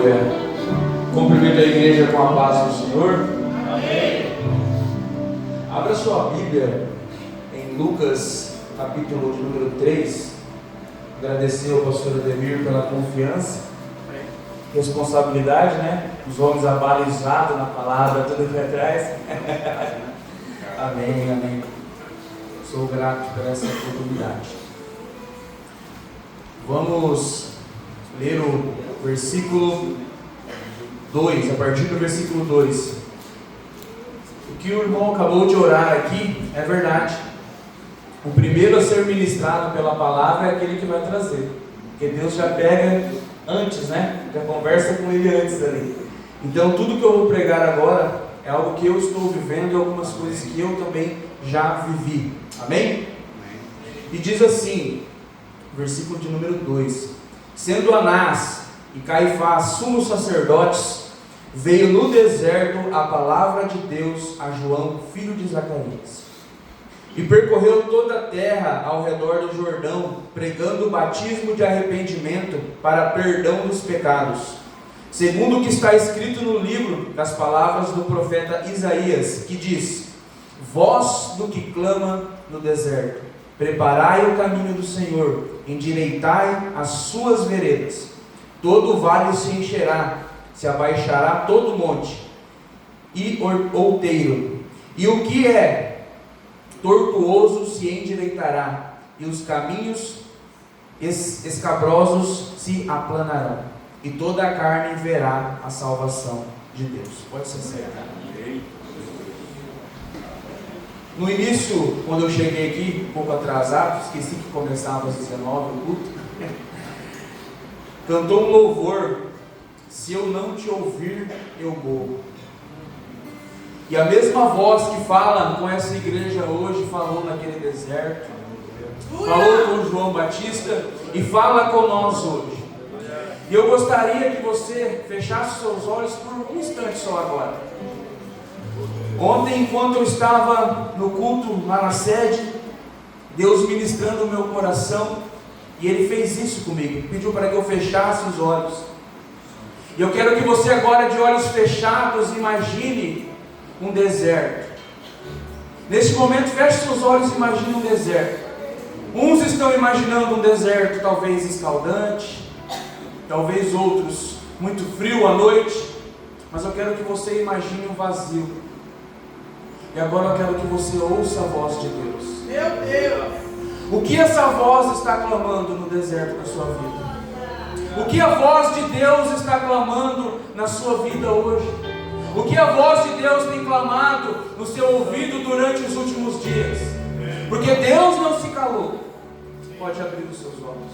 Aleluia. Cumprimento a igreja com a paz do Senhor. Amém. Abra sua Bíblia em Lucas, capítulo de número 3. Agradecer ao pastor Ademir pela confiança, responsabilidade, né? Os homens abalizados na palavra, tudo aqui atrás. Amém, amém. Sou grato por essa oportunidade. Vamos ler o versículo 2, a partir do versículo 2. O que o irmão acabou de orar aqui é verdade. O primeiro a ser ministrado pela palavra é aquele que vai trazer, porque Deus já pega antes, né? Já conversa com ele antes ali. Então tudo que eu vou pregar agora é algo que eu estou vivendo e algumas coisas que eu também já vivi. Amém? E diz assim, versículo de número 2: Sendo Anás e Caifás sumos sacerdotes, veio no deserto a palavra de Deus a João, filho de Zacarias. E percorreu toda a terra ao redor do Jordão, pregando o batismo de arrependimento para perdão dos pecados, segundo o que está escrito no livro das palavras do profeta Isaías, que diz: Voz do que clama no deserto, preparai o caminho do Senhor, endireitai as suas veredas. Todo o vale se encherá, se abaixará todo o monte e outeiro, e o que é tortuoso se endireitará, e os caminhos escabrosos se aplanarão, e toda a carne verá a salvação de Deus. Pode ser certo. No início, quando eu cheguei aqui, um pouco atrasado, esqueci que começava às 19 o culto, cantou um louvor: Se eu não te ouvir, eu morro. E a mesma voz que fala com essa igreja hoje, falou naquele deserto, falou com João Batista e fala com nós hoje. E eu gostaria que você fechasse seus olhos por um instante só agora. Ontem, enquanto eu estava no culto lá na sede, Deus ministrando o meu coração, e Ele fez isso comigo, pediu para que eu fechasse os olhos. E eu quero que você agora, de olhos fechados, imagine um deserto. Nesse momento, feche seus olhos e imagine um deserto. Uns estão imaginando um deserto talvez escaldante, talvez outros muito frio à noite, mas eu quero que você imagine um vazio. E agora eu quero que você ouça a voz de Deus. Meu Deus! O que essa voz está clamando no deserto da sua vida? O que a voz de Deus está clamando na sua vida hoje? O que a voz de Deus tem clamado no seu ouvido durante os últimos dias? Porque Deus não se calou. Pode abrir os seus olhos.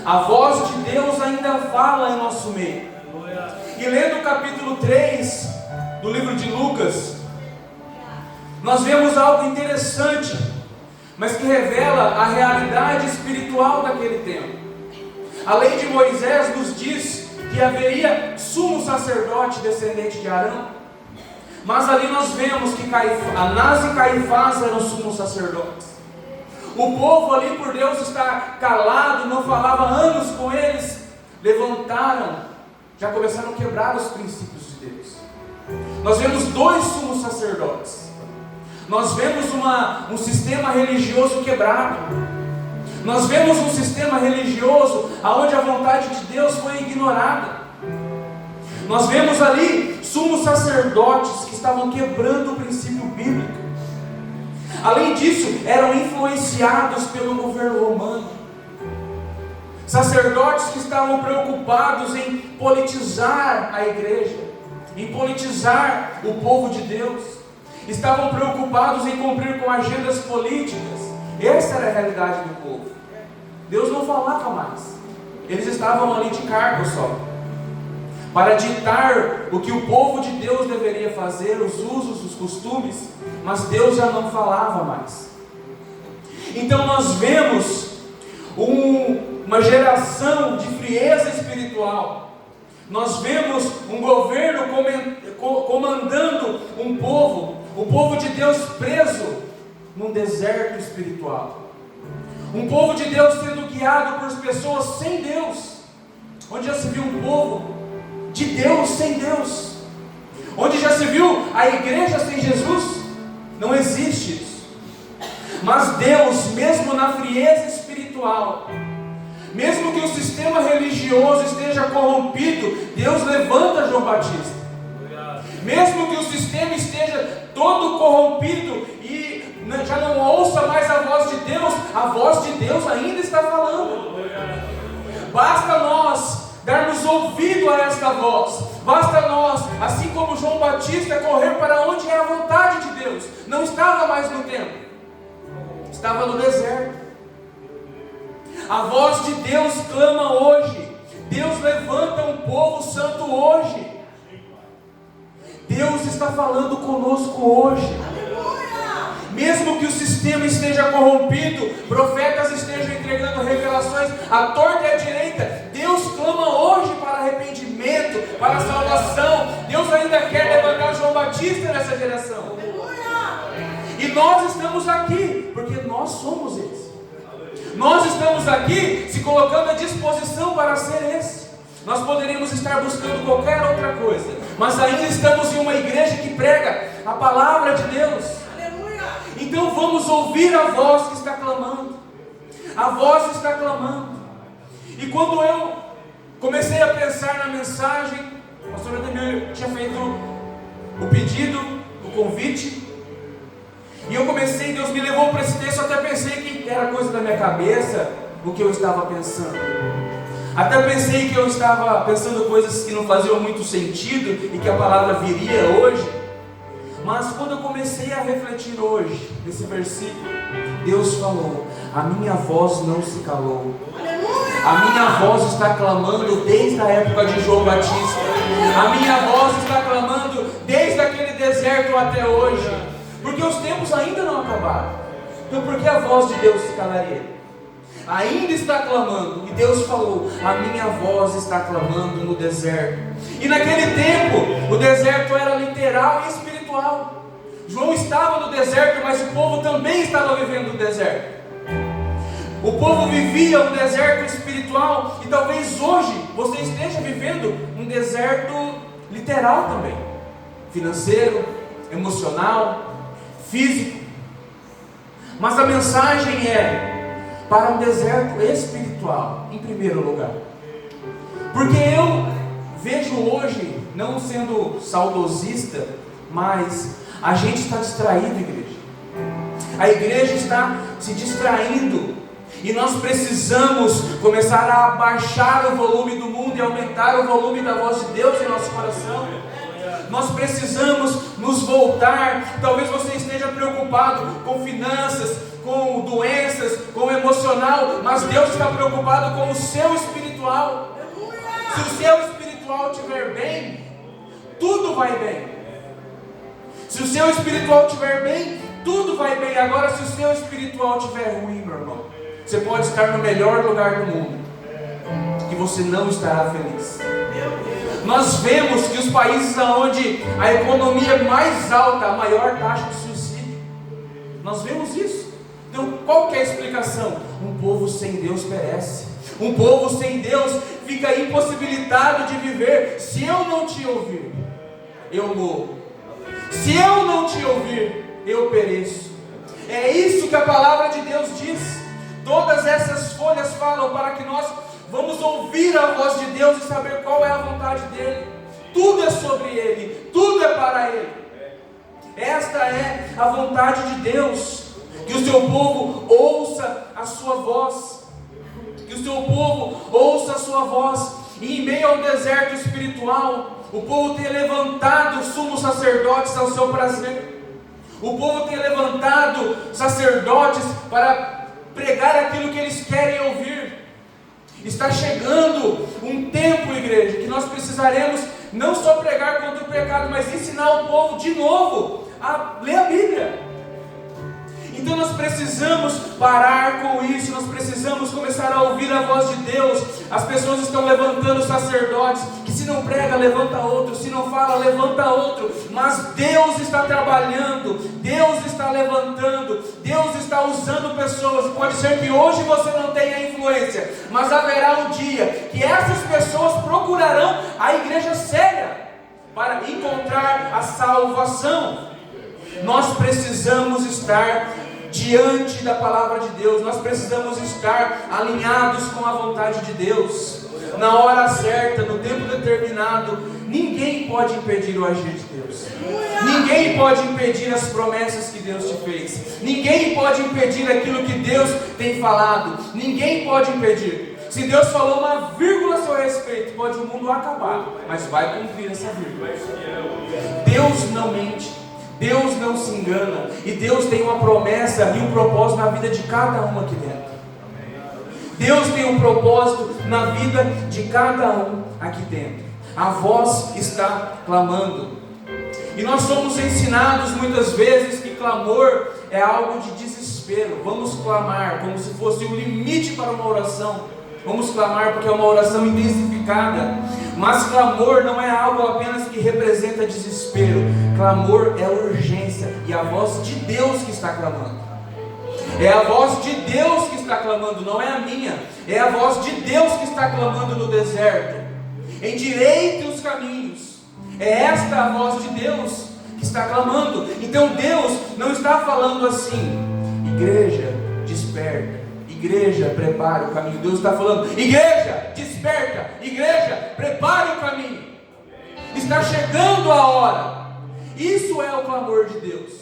A voz de Deus ainda fala em nosso meio. E lendo o capítulo 3 do livro de Lucas, nós vemos algo interessante, mas que revela a realidade espiritual daquele tempo. A lei de Moisés nos diz que haveria sumo sacerdote descendente de Arão, mas ali nós vemos que Anás e Caifás eram sumos sacerdotes. O povo ali, por Deus estar calado, não falava anos com eles, levantaram, já começaram a quebrar os princípios de Deus. Nós vemos dois sumos sacerdotes. Nós vemos um sistema religioso quebrado. Nós vemos um sistema religioso onde a vontade de Deus foi ignorada. Nós vemos ali sumos sacerdotes que estavam quebrando o princípio bíblico. Além disso, eram influenciados pelo governo romano. Sacerdotes que estavam preocupados em politizar a igreja, em politizar o povo de Deus. Estavam preocupados em cumprir com agendas políticas. Essa era a realidade do povo. Deus não falava mais. Eles estavam ali de cargo só, para ditar o que o povo de Deus deveria fazer, os usos, os costumes, mas Deus já não falava mais. Então nós vemos uma geração de frieza espiritual. Nós vemos um governo comandando um povo, o povo de Deus preso num deserto espiritual. Um povo de Deus sendo guiado por pessoas sem Deus, Onde já se viu um povo de Deus sem Deus? Onde já se viu a igreja sem Jesus? Não existe isso. Mas Deus, mesmo na frieza espiritual, mesmo que o sistema religioso esteja corrompido, Deus levanta João Batista. Mesmo que o sistema esteja todo corrompido e já não ouça mais a voz de Deus ainda está falando. Basta nós darmos ouvido a esta voz. Basta nós, assim como João Batista, correr para onde é a vontade de Deus. Não estava mais no templo, estava no deserto. A voz de Deus clama hoje. Deus levanta um povo santo hoje. Deus está falando conosco hoje. Mesmo que o sistema esteja corrompido, profetas estejam entregando revelações à torta e à direita, Deus clama hoje para arrependimento, para salvação. Deus ainda quer levantar João Batista nessa geração. E nós estamos aqui, porque nós somos eles. Nós estamos aqui se colocando à disposição para ser esse. Nós poderíamos estar buscando qualquer outra coisa, mas ainda estamos em uma igreja que prega a palavra de Deus. Então vamos ouvir a voz que está clamando. A voz está clamando. E quando eu comecei a pensar na mensagem, o pastor Ademir tinha feito o pedido, o convite, e eu comecei, Deus me levou para esse texto. Eu até pensei que era coisa da minha cabeça o que eu estava pensando. Até pensei que eu estava pensando coisas que não faziam muito sentido e que a palavra viria hoje. Mas quando eu comecei a refletir hoje nesse versículo, Deus falou: a minha voz não se calou. A minha voz está clamando desde a época de João Batista. A minha voz está clamando desde aquele deserto até hoje. Porque os tempos ainda não acabaram. Então por que a voz de Deus se calaria? Ainda está clamando. E Deus falou: a minha voz está clamando no deserto. E naquele tempo o deserto era literal e espiritual. João estava no deserto, mas o povo também estava vivendo o deserto. O povo vivia um deserto espiritual. E talvez hoje você esteja vivendo um deserto literal também, financeiro, emocional, físico. Mas a mensagem é para um deserto espiritual, em primeiro lugar. Porque eu vejo hoje, não sendo saudosista, mas a gente está distraído, igreja. A igreja está se distraindo. E nós precisamos começar a abaixar o volume do mundo e aumentar o volume da voz de Deus em nosso coração. Nós precisamos nos voltar. Talvez você esteja preocupado com finanças, com doenças, com o emocional, mas Deus está preocupado com o seu espiritual. Se o seu espiritual estiver bem, tudo vai bem. Se o seu espiritual estiver bem, tudo vai bem. Agora, se o seu espiritual estiver ruim, meu irmão, você pode estar no melhor lugar do mundo, que você não estará feliz. Nós vemos que os países onde a economia é mais alta, a maior taxa de suicídio. Nós vemos isso. Então, qual que é a explicação? Um povo sem Deus perece. Um povo sem Deus fica impossibilitado de viver. Se eu não te ouvir, eu morro. Se eu não te ouvir, eu pereço. É isso que a palavra de Deus diz. Todas essas folhas falam para que nós vamos ouvir a voz de Deus e saber qual é a vontade dEle. Tudo é sobre Ele, tudo é para Ele. Esta é a vontade de Deus. Que o seu povo ouça a sua voz. Que o seu povo ouça a sua voz. E em meio ao deserto espiritual, o povo tem levantado sumos sacerdotes ao seu prazer. O povo tem levantado sacerdotes para pregar aquilo que eles querem ouvir. Está chegando um tempo, igreja, que nós precisaremos não só pregar contra o pecado, mas ensinar o povo de novo a ler a Bíblia. Então nós precisamos parar com isso. Nós precisamos começar a ouvir a voz de Deus. As pessoas estão levantando sacerdotes que se Se não prega, levanta outro. Se não fala, levanta outro. Mas Deus está trabalhando, Deus está levantando, Deus está usando pessoas. Pode ser que hoje você não tenha influência, mas haverá um dia que essas pessoas procurarão a igreja séria para encontrar a salvação. Nós precisamos estar diante da palavra de Deus, nós precisamos estar alinhados com a vontade de Deus, na hora certa, no tempo determinado. Ninguém pode impedir o agir de Deus, ninguém pode impedir as promessas que Deus te fez, ninguém pode impedir aquilo que Deus tem falado, ninguém pode impedir. Se Deus falou uma vírgula a seu respeito, pode o mundo acabar, mas vai cumprir essa vírgula. Deus não mente, Deus não se engana, e Deus tem uma promessa e um propósito na vida de cada um aqui dentro. Deus tem um propósito na vida de cada um aqui dentro. A voz está clamando, e nós somos ensinados muitas vezes que clamor é algo de desespero. Vamos clamar como se fosse um limite para uma oração. Vamos clamar porque é uma oração intensificada. Mas clamor não é algo apenas que representa desespero. Clamor é urgência, e a voz de Deus que está clamando. É a voz de Deus que está clamando, não é a minha. É a voz de Deus que está clamando no deserto. Endireite os caminhos. É esta a voz de Deus que está clamando. Então Deus não está falando assim: igreja, desperta. Igreja, prepare o caminho. Deus está falando: igreja, desperta. Igreja, prepare o caminho. Está chegando a hora. Isso é o clamor de Deus,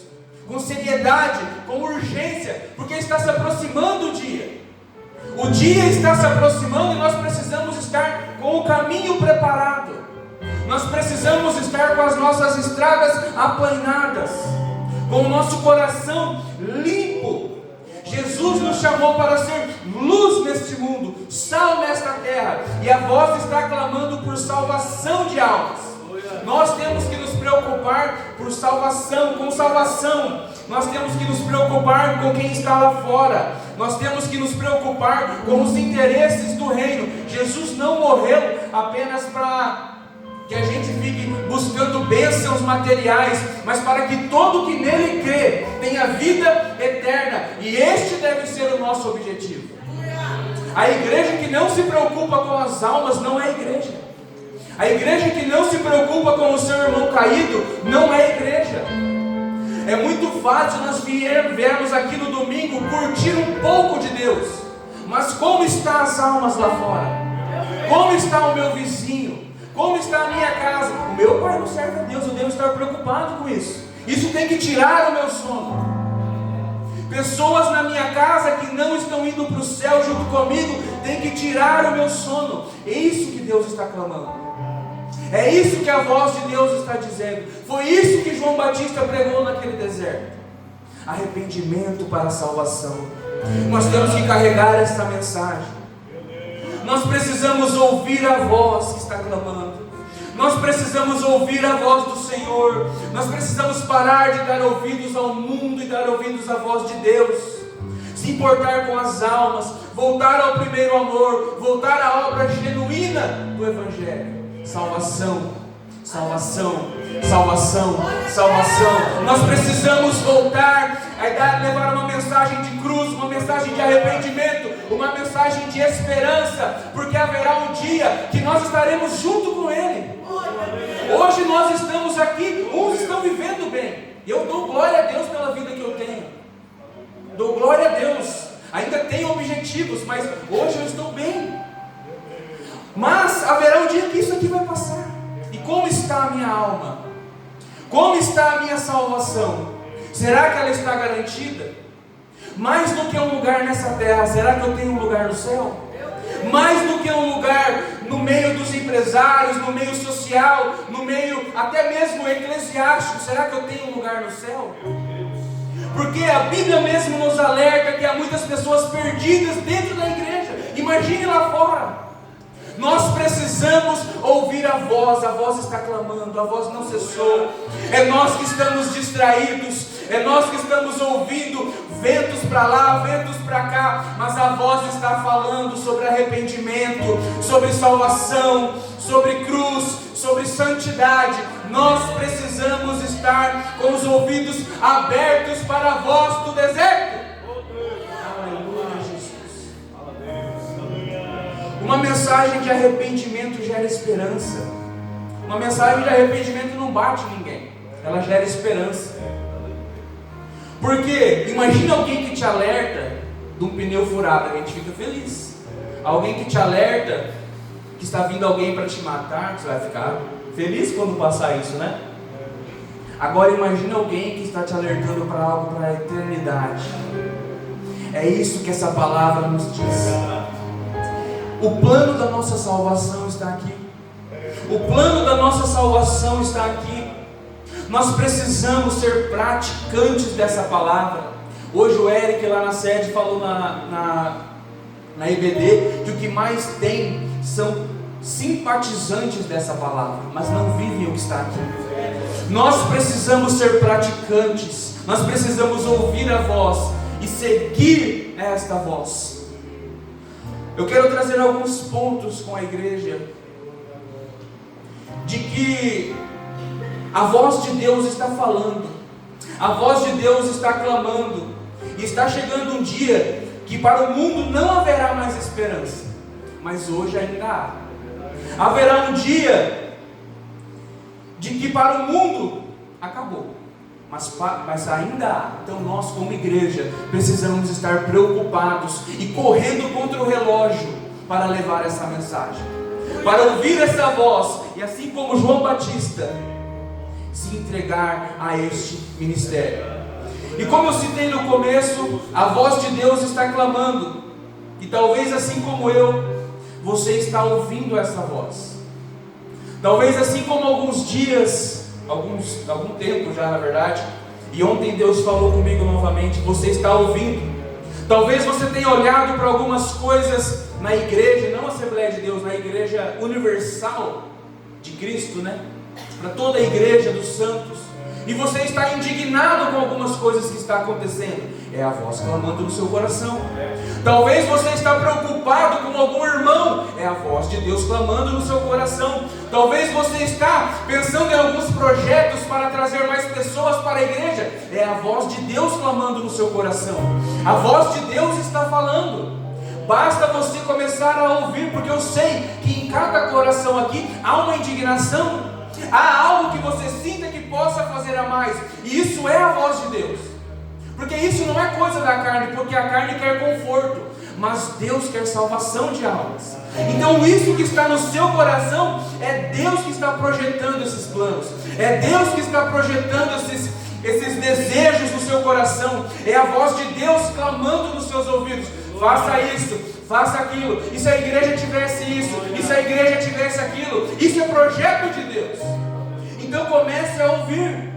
com seriedade, com urgência, porque está se aproximando o dia. O dia está se aproximando e nós precisamos estar com o caminho preparado. Nós precisamos estar com as nossas estradas aplainadas, com o nosso coração limpo. Jesus nos chamou para ser luz neste mundo, sal nesta terra, e a voz está clamando por salvação de almas. Nós temos que nos preocupar por salvação, com salvação. Nós temos que nos preocupar com quem está lá fora. Nós temos que nos preocupar com os interesses do reino. Jesus não morreu apenas para que a gente fique buscando bênçãos materiais, mas para que todo que nele crê tenha vida eterna. E este deve ser o nosso objetivo. A igreja que não se preocupa com as almas não é igreja. A igreja que não se preocupa com o seu irmão caído não é igreja. É muito fácil nós viermos aqui no domingo curtir um pouco de Deus, mas como estão as almas lá fora? Como está o meu vizinho? Como está a minha casa? O meu pai não serve a Deus, eu devo estar preocupado com isso. Isso tem que tirar o meu sono. Pessoas na minha casa que não estão indo para o céu junto comigo, tem que tirar o meu sono. É isso que Deus está clamando. É isso que a voz de Deus está dizendo. Foi isso que João Batista pregou naquele deserto. Arrependimento para a salvação. Nós temos que carregar esta mensagem. Nós precisamos ouvir a voz que está clamando. Nós precisamos ouvir a voz do Senhor. Nós precisamos parar de dar ouvidos ao mundo e dar ouvidos à voz de Deus. Se importar com as almas, voltar ao primeiro amor, voltar à obra genuína do Evangelho. Salvação, salvação, salvação, salvação. Nós precisamos voltar a levar uma mensagem de cruz, uma mensagem de arrependimento, uma mensagem de esperança, porque haverá um dia que nós estaremos junto com Ele. Hoje nós estamos aqui, uns estão vivendo bem. Eu dou glória a Deus pela vida que eu tenho. Dou glória a Deus. Ainda tenho objetivos, mas hoje eu estou bem. Mas haverá um dia que isso aqui vai passar. E como está a minha alma? Como está a minha salvação? Será que ela está garantida? Mais do que um lugar nessa terra, será que eu tenho um lugar no céu? Mais do que um lugar no meio dos empresários, no meio social, no meio até mesmo eclesiástico, será que eu tenho um lugar no céu? Porque a Bíblia mesmo nos alerta que há muitas pessoas perdidas dentro da igreja. Imagine lá fora. Nós precisamos ouvir a voz está clamando, a voz não cessou. É nós que estamos distraídos, é nós que estamos ouvindo ventos para lá, ventos para cá, mas a voz está falando sobre arrependimento, sobre salvação, sobre cruz, santidade, nós precisamos estar com os ouvidos abertos para a voz do deserto. Aleluia, Jesus. Uma mensagem de arrependimento gera esperança. Uma mensagem de arrependimento não bate ninguém, ela gera esperança. Porque imagina alguém que te alerta de um pneu furado, a gente fica feliz. Alguém que te alerta que está vindo alguém para te matar, você vai ficar feliz quando passar isso, né? Agora imagina alguém que está te alertando para algo para a eternidade. É isso que essa palavra nos diz. O plano da nossa salvação está aqui. O plano da nossa salvação está aqui. Nós precisamos ser praticantes dessa palavra. Hoje o Eric lá na sede falou na IBD que o que mais tem são simpatizantes dessa palavra, mas não vivem o que está aqui. Nós precisamos ser praticantes. Nós precisamos ouvir a voz e seguir esta voz. Eu quero trazer alguns pontos com a igreja de que a voz de Deus está falando, a voz de Deus está clamando, e está chegando um dia que para o mundo não haverá mais esperança, mas hoje ainda há. Haverá um dia de que para o mundo acabou, mas ainda há. Então nós como igreja precisamos estar preocupados e correndo contra o relógio para levar essa mensagem, para ouvir essa voz, e assim como João Batista, se entregar a este ministério. E como eu citei no começo, a voz de Deus está clamando, e talvez assim como eu, você está ouvindo essa voz. Talvez assim como alguns dias, algum tempo já na verdade, e ontem Deus falou comigo novamente, você está ouvindo. Talvez você tenha olhado para algumas coisas na igreja, não Assembleia de Deus, na igreja universal de Cristo, né? Para toda a igreja dos santos, e você está indignado com algumas coisas que está acontecendo. É a voz clamando no seu coração. Talvez você está preocupado com algum irmão. É a voz de Deus clamando no seu coração. Talvez você está pensando em alguns projetos para trazer mais pessoas para a igreja. É a voz de Deus clamando no seu coração. A voz de Deus está falando. Basta você começar a ouvir, porque eu sei que em cada coração aqui há uma indignação. Há algo que você sinta que possa fazer a mais, e isso é a voz de Deus, porque isso não é coisa da carne, porque a carne quer conforto, mas Deus quer salvação de almas. Então isso que está no seu coração, é Deus que está projetando esses planos, é Deus que está projetando esses desejos no seu coração, é a voz de Deus clamando nos seus ouvidos: faça isso, faça aquilo, e se a igreja tivesse isso, e se a igreja tivesse aquilo. Isso é projeto de Deus. Então comece a ouvir,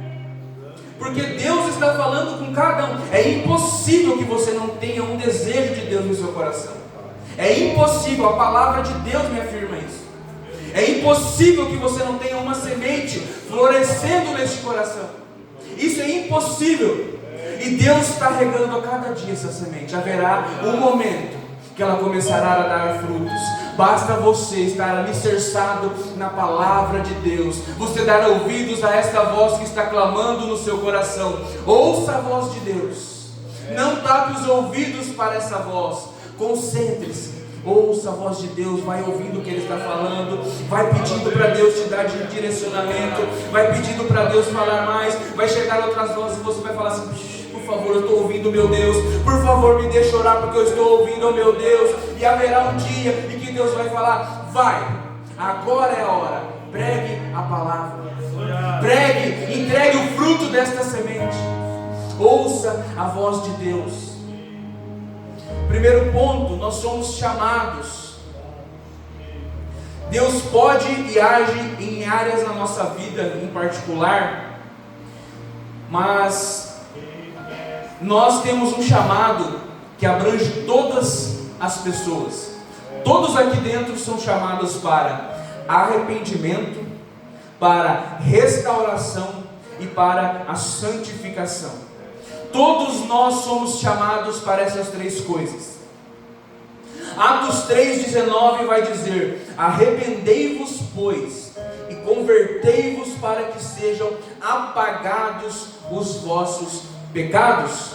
porque Deus está falando com cada um. É impossível que você não tenha um desejo de Deus no seu coração. É impossível, a palavra de Deus me afirma isso. É impossível que você não tenha uma semente florescendo neste coração. Isso é impossível. E Deus está regando a cada dia essa semente. Haverá um momento que ela começará a dar frutos. Basta você estar alicerçado na palavra de Deus, você dar ouvidos a esta voz que está clamando no seu coração. Ouça a voz de Deus, não tape os ouvidos para essa voz, concentre-se, ouça a voz de Deus, vai ouvindo o que Ele está falando, vai pedindo para Deus te dar direcionamento, vai pedindo para Deus falar mais, vai chegar outras vozes e você vai falar assim: por favor, eu estou ouvindo, meu Deus, por favor me deixe orar porque eu estou ouvindo, meu Deus. E haverá um dia em que Deus vai falar: vai, agora é a hora, pregue a palavra, pregue, entregue o fruto desta semente, ouça a voz de Deus. Primeiro ponto, nós somos chamados. Deus pode e age em áreas na nossa vida em particular, mas nós temos um chamado que abrange todas as pessoas. Todos aqui dentro são chamados para arrependimento, para restauração e para a santificação. Todos nós somos chamados para essas três coisas. Atos 3,19 vai dizer: arrependei-vos, pois, e convertei-vos para que sejam apagados os vossos pecados.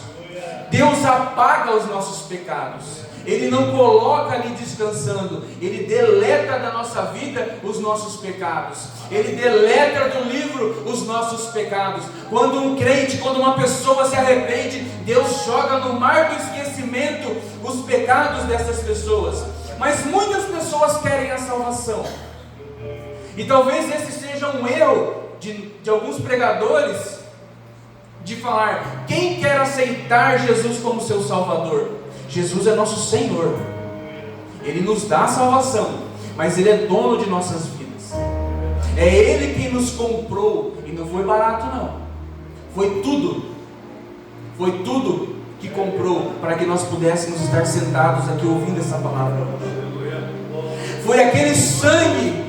Deus apaga os nossos pecados. Ele não coloca ali descansando. Ele deleta da nossa vida os nossos pecados. Ele deleta do livro os nossos pecados. Quando um crente, quando uma pessoa se arrepende, Deus joga no mar do esquecimento os pecados dessas pessoas. Mas muitas pessoas querem a salvação. E talvez esse seja um erro de alguns pregadores, de falar: quem quer aceitar Jesus como seu Salvador? Jesus é nosso Senhor. Ele nos dá a salvação, mas Ele é dono de nossas vidas. É Ele quem nos comprou. E não foi barato não. Foi tudo que comprou para que nós pudéssemos estar sentados aqui ouvindo essa palavra. Foi aquele sangue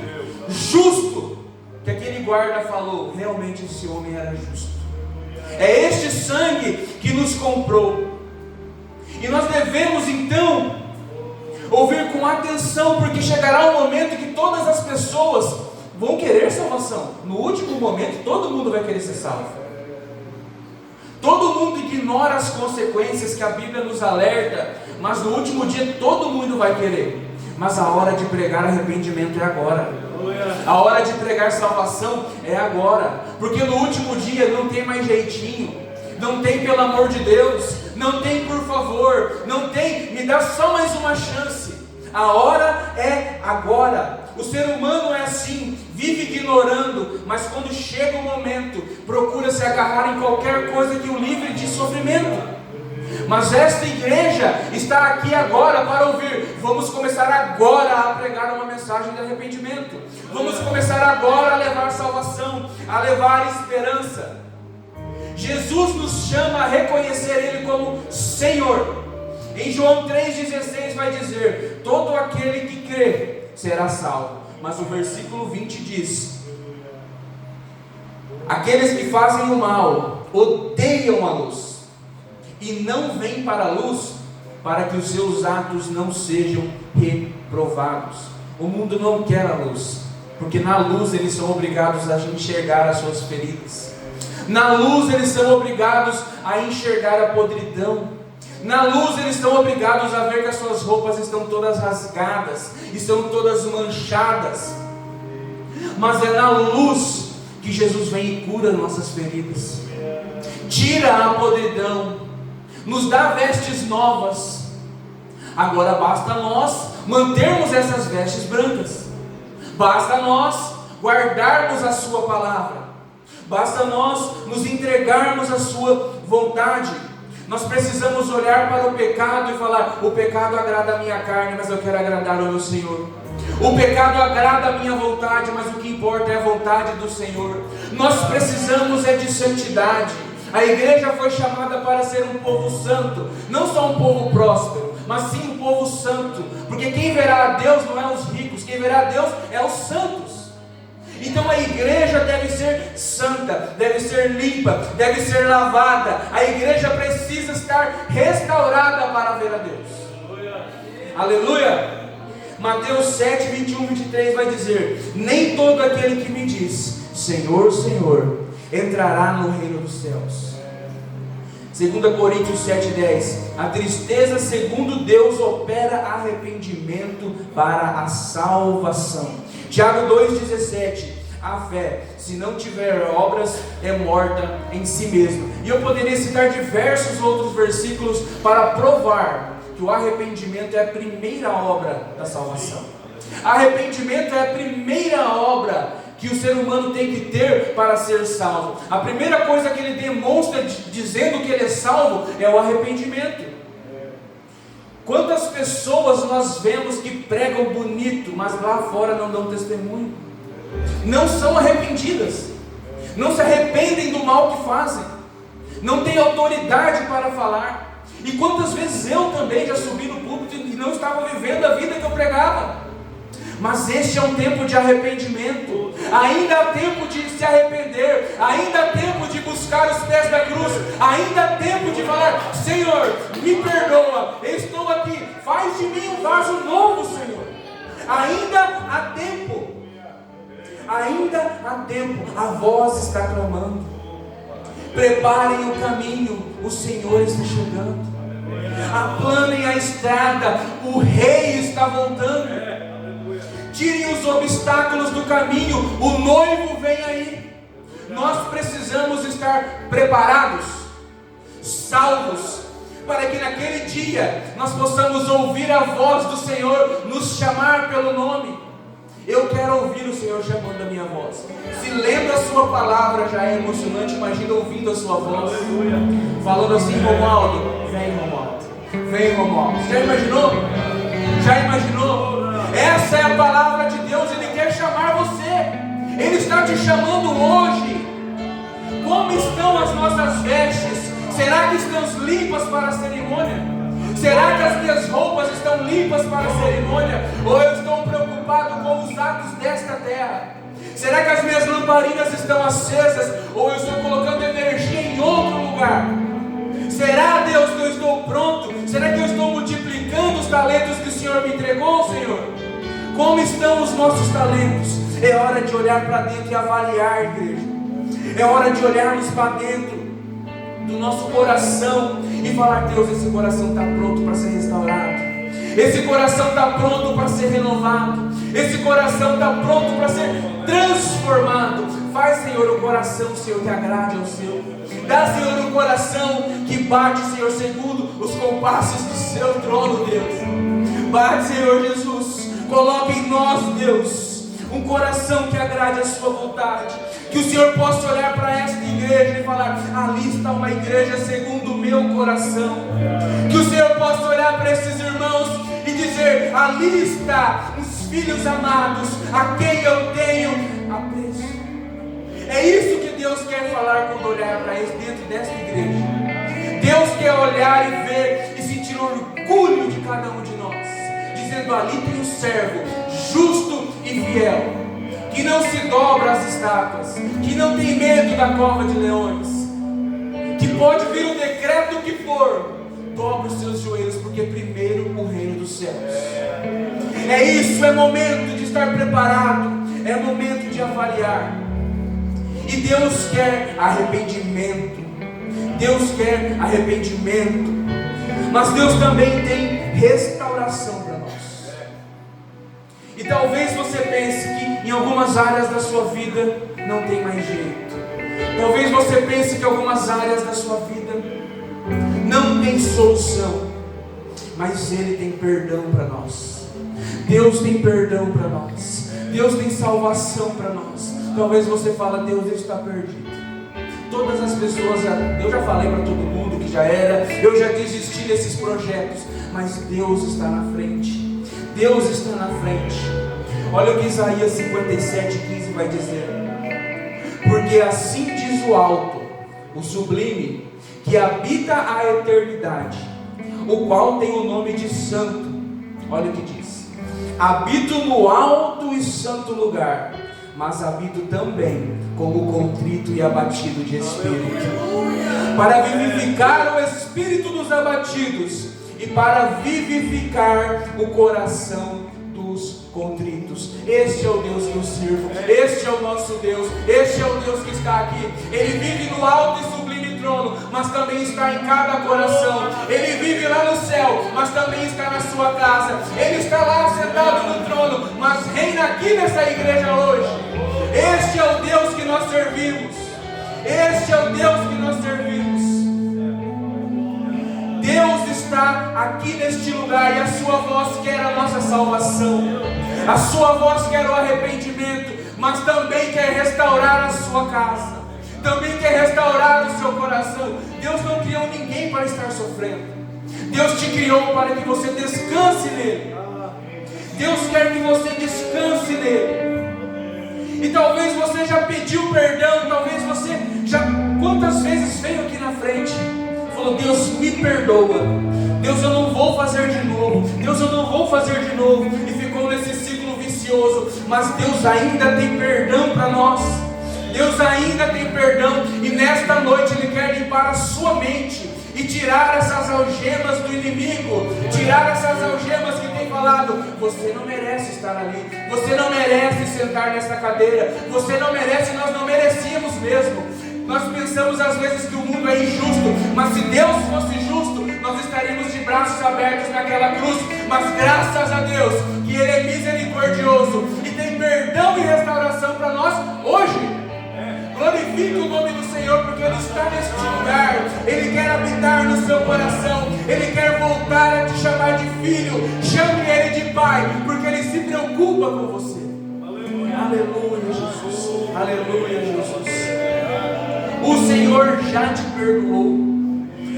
justo que aquele guarda falou: realmente esse homem era justo. É este sangue que nos comprou. E nós devemos então ouvir com atenção, porque chegará um momento que todas as pessoas vão querer salvação. No último momento todo mundo vai querer ser salvo. Todo mundo ignora as consequências que a Bíblia nos alerta, mas no último dia todo mundo vai querer. Mas a hora de pregar arrependimento é agora. A hora de pregar salvação é agora. Porque no último dia não tem mais jeitinho. Não tem pelo amor de Deus. Não tem por favor. Não tem, me dá só mais uma chance. A hora é agora. O ser humano é assim, vive ignorando, mas quando chega o momento, procura se agarrar em qualquer coisa que o livre de sofrimento. Mas esta igreja está aqui agora para ouvir. Vamos começar agora a pregar uma mensagem de arrependimento. Vamos começar agora a levar salvação, a levar esperança. Jesus nos chama a reconhecer Ele como Senhor. Em João 3,16 vai dizer: todo aquele que crê será salvo. Mas o versículo 20 diz: aqueles que fazem o mal odeiam a luz e não vêm para a luz, para que os seus atos não sejam reprovados. O mundo não quer a luz, porque na luz eles são obrigados a enxergar as suas feridas. Na luz eles são obrigados a enxergar a podridão. Na luz eles estão obrigados a ver que as suas roupas estão todas rasgadas, estão todas manchadas. Mas é na luz que Jesus vem e cura nossas feridas, tira a podridão, nos dá vestes novas. Agora basta nós mantermos essas vestes brancas. Basta nós guardarmos a sua palavra. Basta nós nos entregarmos à sua vontade. Nós precisamos olhar para o pecado e falar: o pecado agrada a minha carne, mas eu quero agradar o meu Senhor. O pecado agrada a minha vontade, mas o que importa é a vontade do Senhor. Nós precisamos é de santidade. A igreja foi chamada para ser um povo santo, não só um povo próspero, mas sim um povo santo. Porque quem verá a Deus não é os ricos, quem verá a Deus é os santos. Então a igreja deve ser santa, deve ser limpa, deve ser lavada. A igreja precisa estar restaurada para ver a Deus. Aleluia! Mateus 7, 21, 23 vai dizer: nem todo aquele que me diz Senhor, Senhor, entrará no reino dos céus. 2 Coríntios 7,10: a tristeza segundo Deus opera arrependimento para a salvação. Tiago 2,17: a fé, se não tiver obras, é morta em si mesma. E eu poderia citar diversos outros versículos para provar que o arrependimento é a primeira obra da salvação. Arrependimento é a primeira obra que o ser humano tem que ter para ser salvo. A primeira coisa que ele demonstra dizendo que ele é salvo é o arrependimento. Quantas pessoas nós vemos que pregam bonito, mas lá fora não dão testemunho, não são arrependidas, não se arrependem do mal que fazem, não têm autoridade para falar. E quantas vezes eu também já subi no púlpito e não estava vivendo a vida que eu pregava. Mas este é um tempo de arrependimento. Ainda há tempo de se arrepender. Ainda há tempo de buscar os pés da cruz. Ainda há tempo de falar: Senhor, me perdoa, eu estou aqui, faz de mim um vaso novo, Senhor. Ainda há tempo. ainda há tempo, a voz está clamando. Preparem o caminho, o Senhor está chegando. Aplanem a estrada, o Rei está voltando. Tirem os obstáculos do caminho, o noivo vem aí. Nós precisamos estar preparados, salvos, para que naquele dia nós possamos ouvir a voz do Senhor nos chamar pelo nome. Eu quero ouvir o Senhor chamando a minha voz. Se lendo a sua palavra já é emocionante, imagina ouvindo a sua voz, falando assim: Romualdo, vem Romualdo, vem Romualdo. Já imaginou? Já imaginou? Essa é a palavra de Deus. Ele quer chamar você. Ele está te chamando hoje. Como estão as nossas vestes? Será que estão limpas para a cerimônia? Será que as minhas roupas estão limpas para a cerimônia? Ou eu estou preocupado com os atos desta terra? Será que as minhas lamparinas estão acesas? Ou eu estou colocando energia em outro lugar? Será, Deus, que eu estou pronto? Será que eu estou multiplicando os talentos que o Senhor me entregou, Senhor? Como estão os nossos talentos? É hora de olhar para dentro e avaliar, igreja. É hora de olharmos para dentro do nosso coração e falar: Deus, esse coração está pronto para ser restaurado. Esse coração está pronto para ser renovado. Esse coração está pronto para ser transformado. Faz, Senhor, o coração, Senhor, que agrade ao seu. Dá, Senhor, um coração que bate, Senhor, segundo os compassos do seu trono, Deus. Bate, Senhor Jesus. Coloque em nós, Deus, um coração que agrade a sua vontade. Que o Senhor possa olhar para esta igreja e falar: ali está uma igreja segundo o meu coração. Que o Senhor possa olhar para esses irmãos e dizer: ali está os filhos amados, a quem eu tenho apreço. É isso que Deus quer falar quando olhar para eles dentro desta igreja. Deus quer olhar e ver e sentir orgulho de cada um de nós, dizendo: ali tem um servo justo e fiel, que não se dobra às estátuas, que não tem medo da cova de leões, que pode vir o decreto que for, dobre os seus joelhos, porque primeiro o reino dos céus. É isso, é momento de estar preparado, é momento de avaliar. E Deus quer arrependimento, Deus quer arrependimento, mas Deus também tem restauração para nós. E talvez você pense que em algumas áreas da sua vida não tem mais jeito. Talvez você pense que algumas áreas da sua vida não tem solução. Mas Ele tem perdão para nós. Deus tem perdão para nós. Deus tem salvação para nós. Talvez você fale: Deus está perdido. Todas as pessoas, eu já falei para todo mundo que já era, eu já desisti desses projetos. Mas Deus está na frente. Deus está na frente. Olha o que Isaías 57:15 vai dizer: porque assim diz o alto, o sublime, que habita a eternidade, o qual tem o nome de santo. Olha o que diz: habito no alto e santo lugar, mas habito também com o contrito e abatido de espírito, para vivificar o espírito dos abatidos e para vivificar o coração dos contritos. Este é o Deus que eu sirvo, este é o nosso Deus, este é o Deus que está aqui. Ele vive no alto e sublime trono, mas também está em cada coração. Ele vive lá no céu, mas também está na sua casa. Ele está lá sentado no trono, mas reina aqui nessa igreja hoje. Este é o Deus que nós servimos. Este é o Deus que nós servimos. Deus está aqui neste lugar e a sua voz quer a nossa salvação. A sua voz quer o arrependimento, mas também quer restaurar a sua casa. Também quer restaurar o seu coração. Deus não criou ninguém para estar sofrendo. Deus te criou para que você descanse nele. Deus quer que você descanse nele. E talvez você já pediu perdão, talvez você já quantas vezes veio aqui na frente, falou: Deus, me perdoa, Deus, eu não vou fazer de novo, Deus, eu não vou fazer de novo, e ficou nesse ciclo vicioso. Mas Deus ainda tem perdão para nós. Deus ainda tem perdão, e nesta noite Ele quer limpar a sua mente e tirar essas algemas do inimigo, tirar essas algemas que tem falado falado: você não merece estar ali, você não merece sentar nessa cadeira, você não merece. Nós não merecíamos mesmo. Nós pensamos às vezes que o mundo é injusto, mas se Deus fosse justo, nós estaríamos de braços abertos naquela cruz. Mas graças a Deus que Ele é misericordioso e tem perdão e restauração para nós hoje. Glorifique o nome do Senhor, porque Ele está neste lugar. Ele quer habitar no seu coração. Ele quer voltar a te chamar de filho. Chame Ele de pai, porque Ele se preocupa com você. Aleluia, Jesus. Aleluia, Jesus. O Senhor já te perdoou.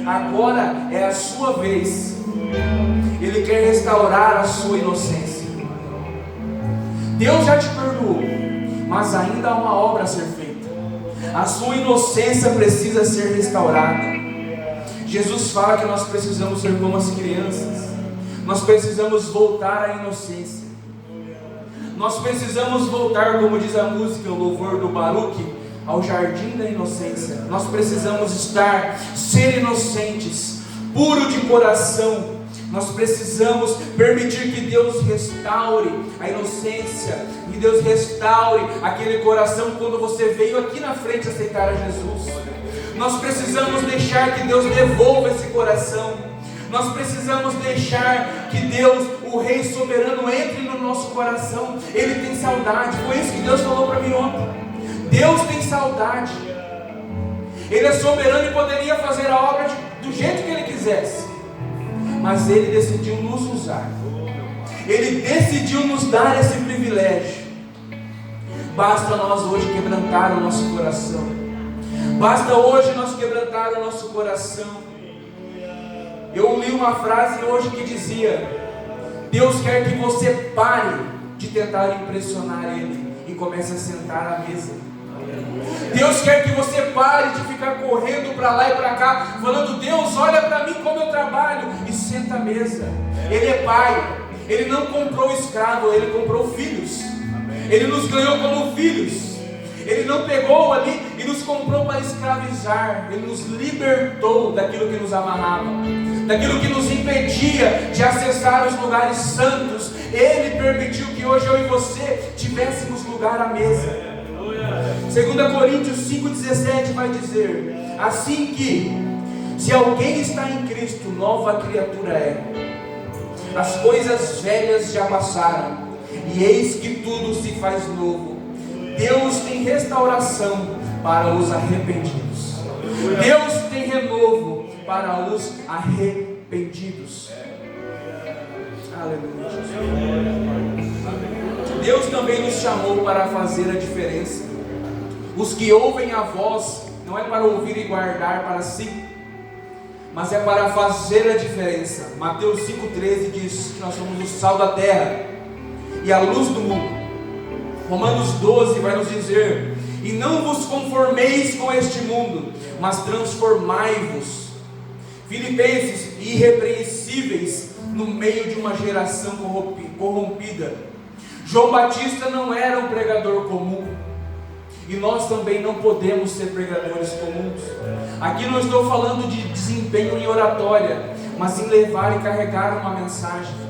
Agora é a sua vez. Ele quer restaurar a sua inocência. Deus já te perdoou, mas ainda há uma obra a ser feita. A sua inocência precisa ser restaurada. Jesus fala que nós precisamos ser como as crianças. Nós precisamos voltar à inocência. Nós precisamos voltar, como diz a música, o louvor do Baruque, ao jardim da inocência. Nós precisamos ser inocentes, puro de coração. Nós precisamos permitir que Deus restaure a inocência, que Deus restaure aquele coração quando você veio aqui na frente aceitar a Jesus. Nós precisamos deixar que Deus devolva esse coração. Nós precisamos deixar que Deus, o Rei soberano, entre no nosso coração. Ele tem saudade. Foi isso que Deus falou para mim ontem. Deus tem saudade. Ele é soberano e poderia fazer a obra do jeito que Ele quisesse, mas Ele decidiu nos usar. Ele decidiu nos dar esse privilégio. Basta nós hoje quebrantar o nosso coração. Basta hoje nós quebrantar o nosso coração. Eu li uma frase hoje que dizia: Deus quer que você pare de tentar impressionar Ele e comece a sentar à mesa. Deus quer que você pare de ficar correndo para lá e para cá, falando: Deus, olha para mim como eu trabalho, e senta à mesa. Ele é pai. Ele não comprou escravo, Ele comprou filhos. Ele nos ganhou como filhos. Ele não pegou ali e nos comprou para escravizar. Ele nos libertou daquilo que nos amarrava, daquilo que nos impedia de acessar os lugares santos. Ele permitiu que hoje eu e você tivéssemos lugar à mesa. 2 Coríntios 5,17 vai dizer: assim que, se alguém está em Cristo, nova criatura é. As coisas velhas já passaram, e eis que tudo se faz novo. Deus tem restauração para os arrependidos. Deus tem renovo para os arrependidos. Aleluia. Deus também nos chamou para fazer a diferença. Os que ouvem a voz não é para ouvir e guardar para si, mas é para fazer a diferença. Mateus 5,13 diz que nós somos o sal da terra e a luz do mundo. Romanos 12 vai nos dizer: e não vos conformeis com este mundo, mas transformai-vos. Filipenses: irrepreensíveis no meio de uma geração corrompida. João Batista não era um pregador comum, e nós também não podemos ser pregadores comuns. Aqui não estou falando de desempenho em oratória, mas em levar e carregar uma mensagem.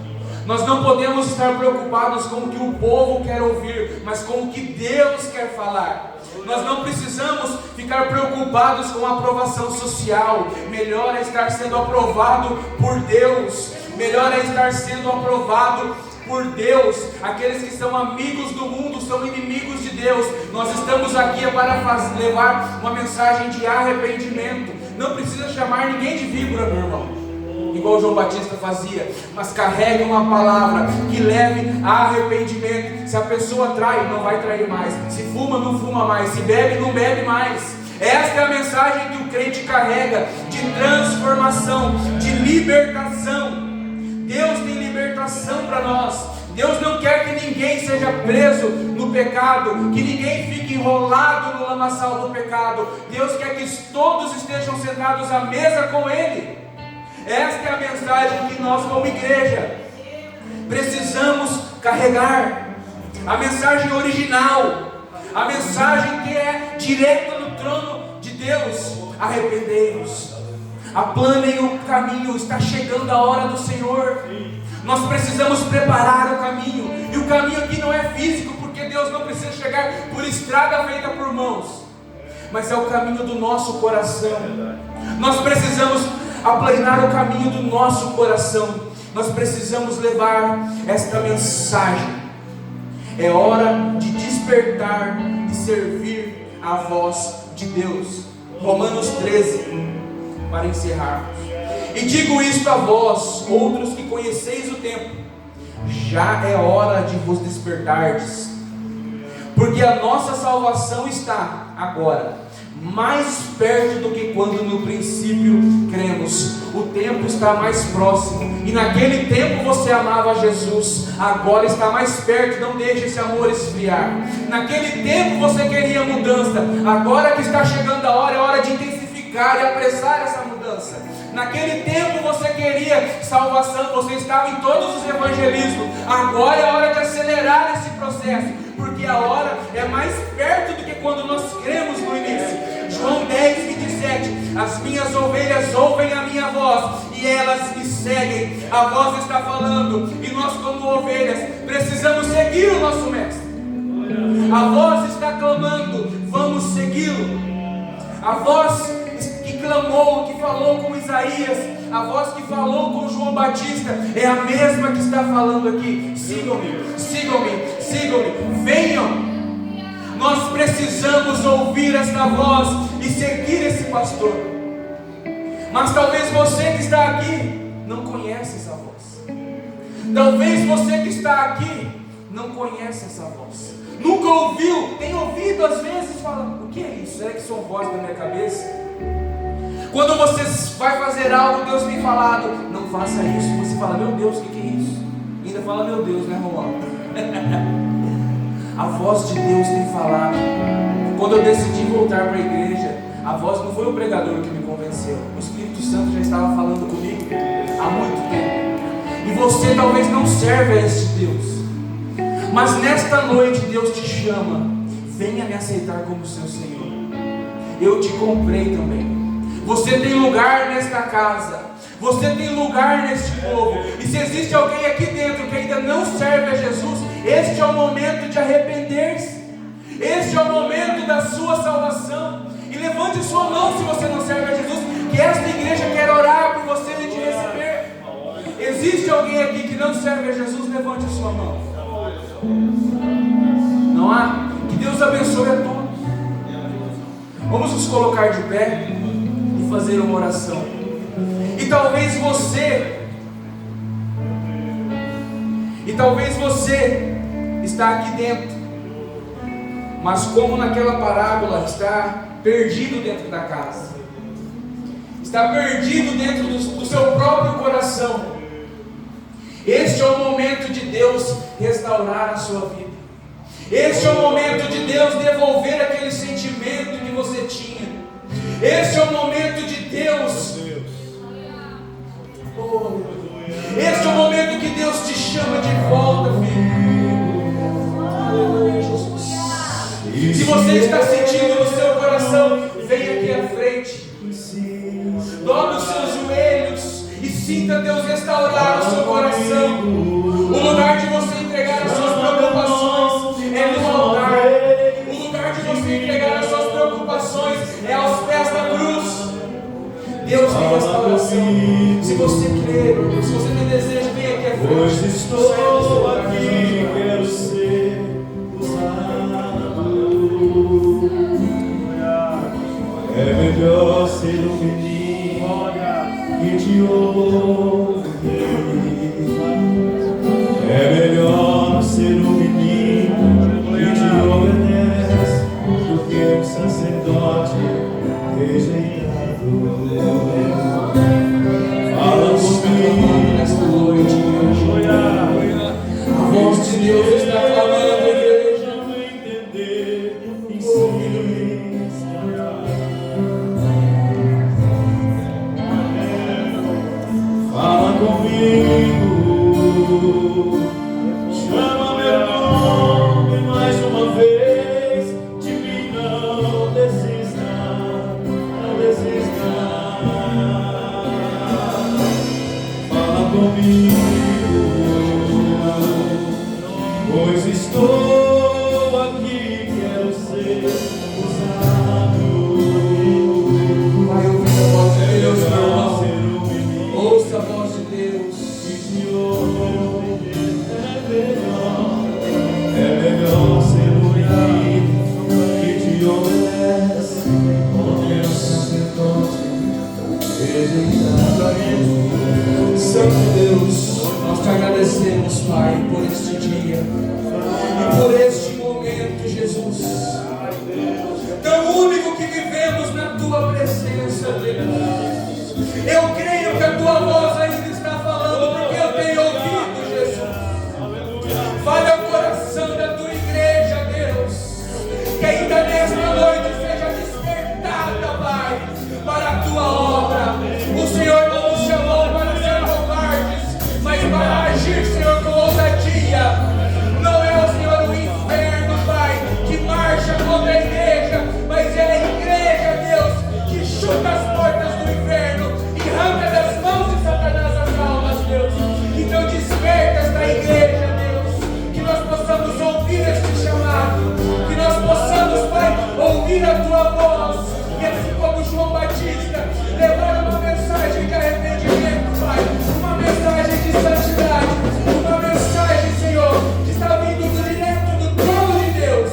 Nós não podemos estar preocupados com o que o povo quer ouvir, mas com o que Deus quer falar. Nós não precisamos ficar preocupados com a aprovação social. Melhor é estar sendo aprovado por Deus. Melhor é estar sendo aprovado por Deus. Aqueles que são amigos do mundo são inimigos de Deus. Nós estamos aqui para levar uma mensagem de arrependimento. Não precisa chamar ninguém de víbora, meu irmão, igual João Batista fazia, mas carregue uma palavra que leve a arrependimento. Se a pessoa trai, não vai trair mais. Se fuma, não fuma mais. Se bebe, não bebe mais. Esta é a mensagem que o crente carrega, de transformação, de libertação. Deus tem libertação para nós. Deus não quer que ninguém seja preso no pecado, que ninguém fique enrolado no lamaçal do pecado. Deus quer que todos estejam sentados à mesa com Ele. Esta é a mensagem que nós, como igreja, precisamos carregar. A mensagem original, a mensagem que é direta do trono de Deus. Arrependei-vos, aplanem o caminho, está chegando a hora do Senhor. Nós precisamos preparar o caminho. E o caminho aqui não é físico, porque Deus não precisa chegar por estrada feita por mãos, mas é o caminho do nosso coração. Nós precisamos aplanar o caminho do nosso coração. Nós precisamos levar esta mensagem. É hora de despertar e servir a voz de Deus. Romanos 13, para encerrarmos. E digo isto a vós, outros que conheceis o tempo: já é hora de vos despertardes, porque a nossa salvação está agora mais perto do que quando no princípio cremos. O tempo está mais próximo. E naquele tempo você amava Jesus, agora está mais perto. Não deixe esse amor esfriar. Naquele tempo você queria mudança, agora que está chegando a hora, é hora de intensificar e apressar essa mudança. Naquele tempo você queria salvação, você estava em todos os evangelismos, agora é hora de acelerar esse processo, porque a hora é mais perto do que quando nós cremos no início. João 10, 27: as minhas ovelhas ouvem a minha voz e elas me seguem. A voz está falando, e nós como ovelhas precisamos seguir o nosso mestre. A voz está clamando, vamos segui-lo. A voz que clamou, que falou com Isaías, a voz que falou com João Batista, é a mesma que está falando aqui. Sigam-me, sigam-me, sigam-me, venham. Nós precisamos ouvir esta voz e seguir esse pastor. Mas talvez você que está aqui não conhece essa voz. Talvez você que está aqui não conhece essa voz. Nunca ouviu, tem ouvido às vezes, fala: o que é isso? Será que são vozes da minha cabeça? Quando você vai fazer algo, Deus tem falado: não faça isso. Você fala: meu Deus, o que é isso? Ainda fala: meu Deus, né, Romão? A voz de Deus tem falado. Quando eu decidi voltar para a igreja, a voz não foi o pregador que me convenceu. O Espírito Santo já estava falando comigo há muito tempo. E você talvez não serve a este Deus, mas nesta noite Deus te chama: venha me aceitar como seu Senhor. Eu te comprei também. Você tem lugar nesta casa, você tem lugar neste povo. E se existe alguém aqui dentro que ainda não serve a Jesus, este é o momento de arrepender-se. Este é o momento da sua salvação. E levante sua mão se você não serve a Jesus, que esta igreja quer orar por você e te receber. Existe alguém aqui que não serve a Jesus? Levante a sua mão. Não há? Que Deus abençoe a todos. Vamos nos colocar de pé e fazer uma oração. E talvez você está aqui dentro, mas como naquela parábola, está perdido dentro da casa, está perdido dentro do seu próprio coração. Este é o momento de Deus restaurar a sua vida. Este é o momento de Deus devolver aquele sentimento que você tinha. Este é o momento de Deus. Este é o momento que Deus te chama de volta, filho. Aleluia, Jesus. Se você está sentindo no seu coração, venha aqui à frente. Dobre os seus joelhos e sinta Deus restaurar o seu coração. O lugar de você entregar as suas preocupações é no altar. O lugar de você entregar as suas preocupações é aos pés da cruz. Deus tem restauração. Se você crê, se você tem desejo, vem aqui à frente. Hoje estou aqui, quero ser usado. É melhor ser um menino que te ouve. É melhor ser um menino que te obedece do que um sacerdote rejeitado. Fala comigo nesta noite. A voz de Deus está clamando, igreja. Fala comigo, chama meu nome mais uma vez. De mim não desista, não desista. Fala comigo. ouvir a tua voz. E assim como João Batista, levar uma mensagem de arrependimento, Pai, uma mensagem de santidade, uma mensagem, Senhor, que está vindo direto do trono de Deus.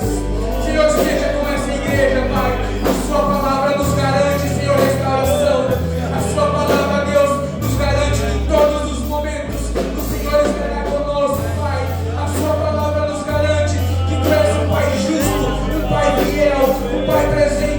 Senhor, seja com essa igreja, Pai. A sua palavra nos garante, Senhor, restauração. A sua palavra, Deus, nos garante que em todos os momentos o Senhor estará conosco, Pai. A sua palavra nos garante que Tu és um Pai justo, um Pai fiel, um Pai presente.